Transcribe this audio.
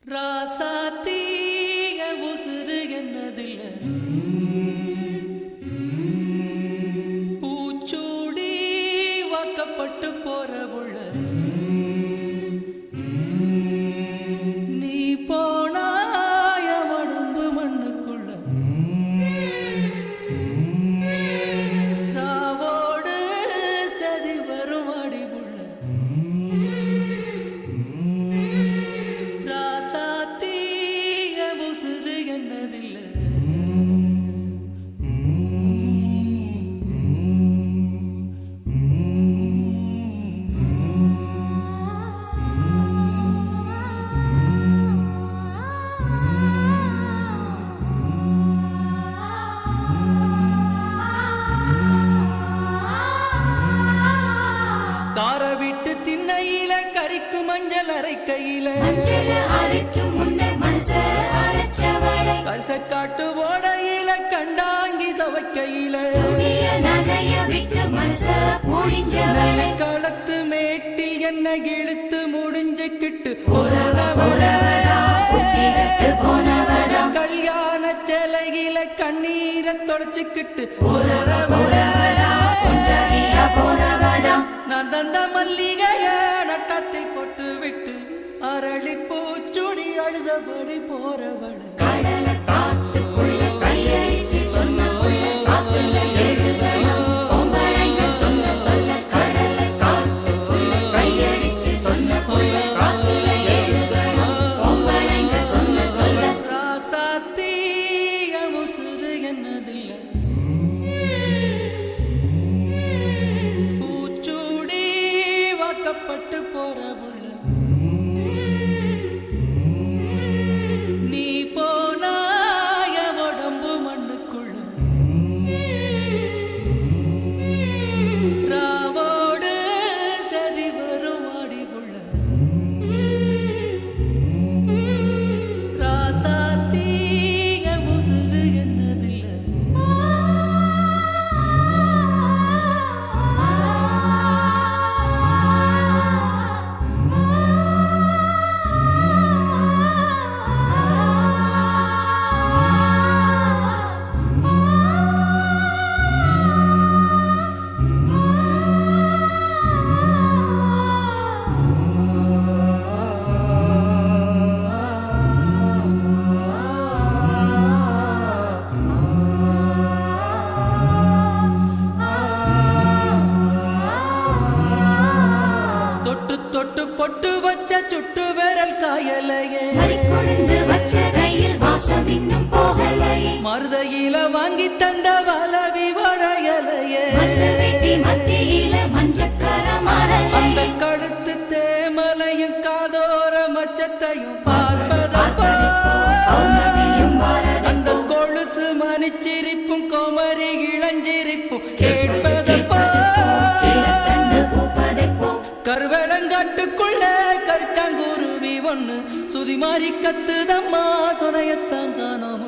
ராசாத்தீக உசுறு என்னதில்ல பூச்சூடி வாக்கப்பட்டு போற புள்ள நீ போனாய உடம்பு மண்ணுக்குள்ள ராவோடு சதி வரும் அடி புள்ள கார விட்டு திண்ணையில கறிக்கு மஞ்சள் அரைக்கையில கரிசக்காட்டு ஓடையில கண்டாங்கி துவைக்கையில களத்து மேட்டில் என்ன இழுத்து முடிஞ்சுக்கிட்டு கல்யாண சேலையில கண்ணீரை தொடச்சுக்கிட்டு நான் தந்த மல்லிகைய நட்டத்தில் போட்டு விட்டு அரளி பூச்சுடி அழுதபடி போறவள பட்டு போற புள்ள நீ போனாய உடம்பு மண்ணுக்குள்ள ராவோடு சதி வரும் ஆடி புள்ள ராசாத்தீக உசுறு என்னதில்ல தொட்டு பொட்டு வச்ச சுட்டு விரல் காயலையே மருதையில வாங்கி தந்த வளவி வளையலையே அந்த கழுத்து தேமலையும் காதோர மச்சத்தையும் பார்ப்பதப்போ அந்த கொலுசு மணிச்சிரிப்பும் கோமரி இளஞ்சிரிப்பும் கேட்பதப்போ கருவேலங்காட்டுக்குள்ள கரிச்சாங்குருவி ஒண்ணு சுதி மாறி கத்துதம்மா துணையத்தான் காணோம்.